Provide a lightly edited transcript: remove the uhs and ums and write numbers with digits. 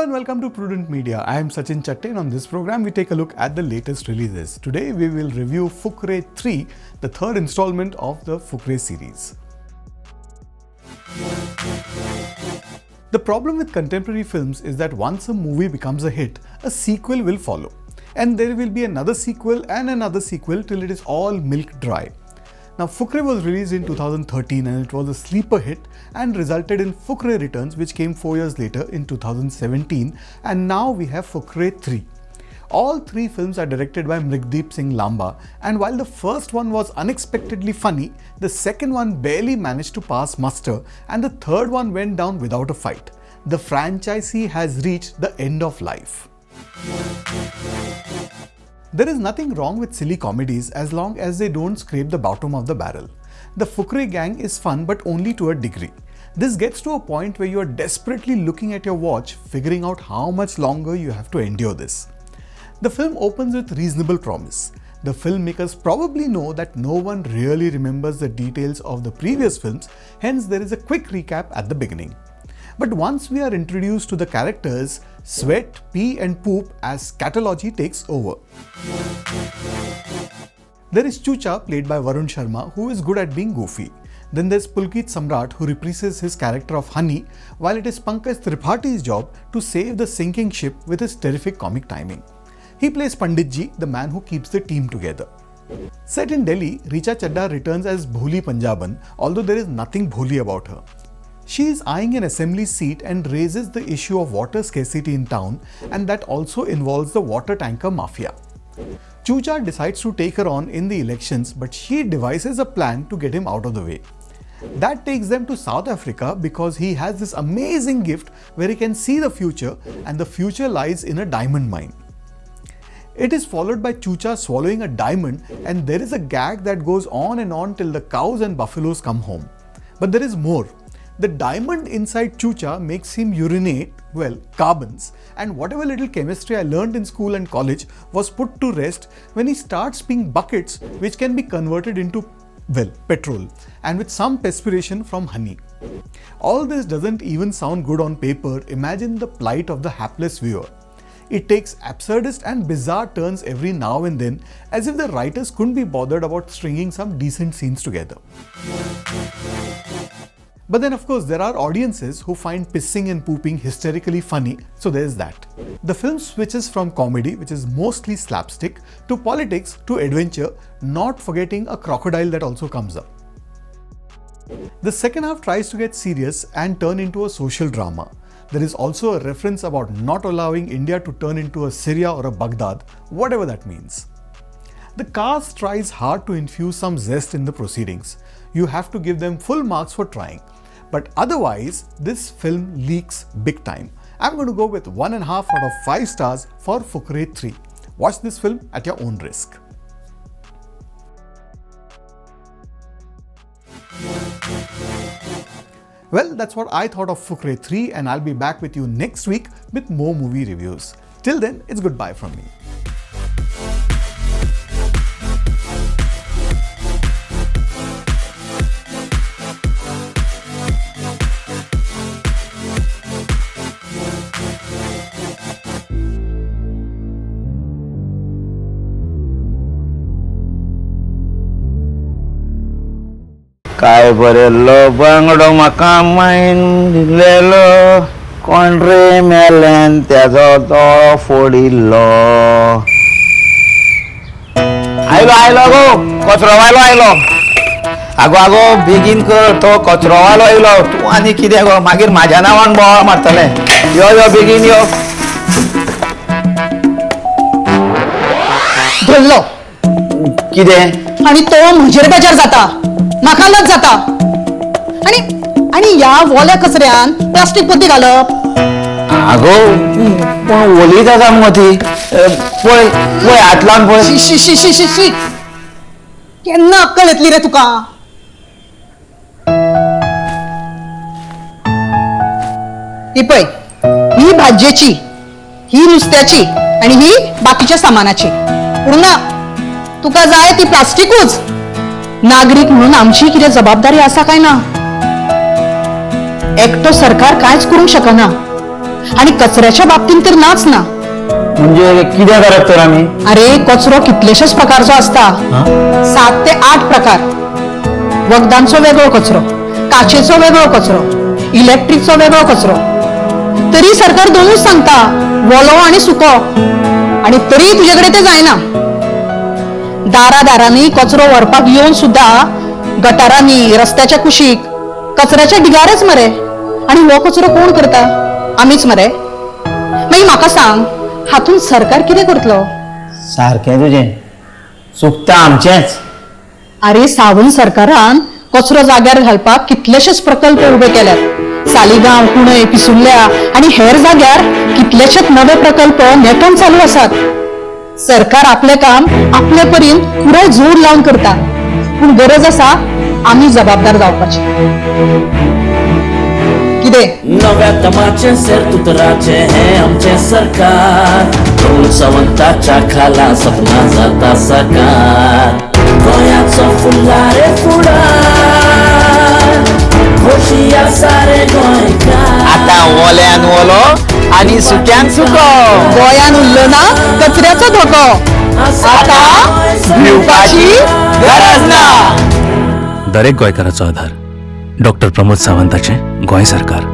and welcome to Prudent Media. I am SachinChatte and on this program we take a look at the latest releases. Today we will review Fukrey 3, the third installment of the Fukrey series. The problem with contemporary films is that once a movie becomes a hit, a sequel will follow. And there will be another sequel and another sequel till it is all milk dry. Now, Fukrey was released in 2013 and it was a sleeper hit and resulted in Fukrey Returns, which came 4 years later in 2017, and now we have Fukrey 3. All three films are directed by Mrigdeep Singh Lamba, and while the first one was unexpectedly funny, the second one barely managed to pass muster and the third one went down without a fight. The franchisee has reached the end of life. There is nothing wrong with silly comedies as long as they don't scrape the bottom of the barrel. The Fukrey gang is fun but only to a degree. This gets to a point where you are desperately looking at your watch, figuring out how much longer you have to endure this. The film opens with reasonable promise. The filmmakers probably know that no one really remembers the details of the previous films, hence there is a quick recap at the beginning. But once we are introduced to the characters, sweat, pee and poop as scatology takes over. There is Chucha, played by Varun Sharma, who is good at being goofy. Then there's Pulkit Samrat, who reprises his character of Honey, while it is Pankaj Tripathi's job to save the sinking ship with his terrific comic timing. He plays Panditji, the man who keeps the team together. Set in Delhi, Richa Chadda returns as Bholi Punjaban, although there is nothing Bholi about her. She is eyeing an assembly seat and raises the issue of water scarcity in town, and that also involves the water tanker mafia. Chucha decides to take her on in the elections, but she devises a plan to get him out of the way. That takes them to South Africa because he has this amazing gift where he can see the future, and the future lies in a diamond mine. It is followed by Chucha swallowing a diamond, and there is a gag that goes on and on till the cows and buffaloes come home. But there is more. The diamond inside Chucha makes him urinate, well, carbons, and whatever little chemistry I learned in school and college was put to rest when he starts peeing buckets which can be converted into, well, petrol, and with some perspiration from honey. All this doesn't even sound good on paper. Imagine the plight of the hapless viewer. It takes absurdist and bizarre turns every now and then, as if the writers couldn't be bothered about stringing some decent scenes together. But then of course there are audiences who find pissing and pooping hysterically funny, so there's that. The film switches from comedy, which is mostly slapstick, to politics, to adventure, not forgetting a crocodile that also comes up. The second half tries to get serious and turn into a social drama. There is also a reference about not allowing India to turn into a Syria or a Baghdad, whatever that means. The cast tries hard to infuse some zest in the proceedings. You have to give them full marks for trying. But otherwise, this film leaks big time. I'm going to go with 1.5 out of 5 stars for Fukrey 3. Watch this film at your own risk. Well, that's what I thought of Fukrey 3, and I'll be back with you next week with more movie reviews. Till then, it's goodbye from me. काय बरेलो बांगडो म्हाका मायन दिलेलो कोण रे मेल्यान त्याचो दोळो फोडिल्लो आयलो गो कचरोवालो आयलो आगो बेगीन कर तो कचरोवालो आयलो तूं आनी कितें गो मागीर म्हाज्या नांवान बोवाळ मारतले यो बेगीन यो धरलो कितें आणि तो म्हजेर बेजार जाता म्हाका लज जाता आणि या वोल्या कचऱ्यान प्लास्टीक पोती घालप आगो पण ओली जाता मगो ती पळय हात लावन पळय शी केन्ना अक्कल येतली रे तुका ही पळय ही भाजयेची ही नुस्त्याची आणि ही बाकीच्या सामानाची पूर्ण ना तुका जाय ती प्लास्टिकूच नागरिक म्हणून आमची किती जबाबदारी असा काय ना एकटो सरकार कायच करूंक शकना आणि कचऱ्याच्या बाबतीत तर नाच ना. म्हणजे किती करत तर आम्ही अरे कचरो कितलेशेच प्रकारचो असता. 7 ते 8 प्रकार. वखदांचो वेगळो कचरो, काचेचो वेगळो कचरो, इलेक्ट्रिकचो वेगळो कचरो. तरी सरकार दोनूच सांगता, वलो आणि सुको. आणि तरी तुझ्याकडे ते जायना. दारादारांनी कचरो व्हरपाक येऊन सुद्धा गटारांनी, रस्त्याच्या कुशीक कचऱ्याचे ढिगारेच मरे. आणि हो कचरो कोण करता? आम्हीच मरे. मागीर म्हाका सांग, हातून सरकार कितें करतलो? सारखें तुजें, चुकता आमचेंच. अरे सावंत सरकारान कचरो जाग्यार घालपाक कितलेशेच प्रकल्प उबे केल्यात. सालिगांव, कुणय, पिसुर्ल्या आणि हेर जाग्यार कितलेशेच नवे प्रकल्प नेटान चालू आसात. सरकार आपले काम आपले परीन पुराय जोर लावन करता. पूण गरज आसा आमी जबाबदार जावपाची. कितें? नव्या तमाचे सेरतुतराचे हे आमचे सरकार. प्रभू सावंताच्या खाला सपना जाता साकार. गोंयाचो फुल्लारे फुडार, खोशिया सारे गोंयकार. आता ओल्यान ओलो आणि सुक्यान सुको. गोंयान उरलो ना कचऱ्याचो धोको. आता भिवपाची गरज ना. दरेक गोंयकाराचो आधार डॉक्टर प्रमोद सावंताचें गोंय सरकार.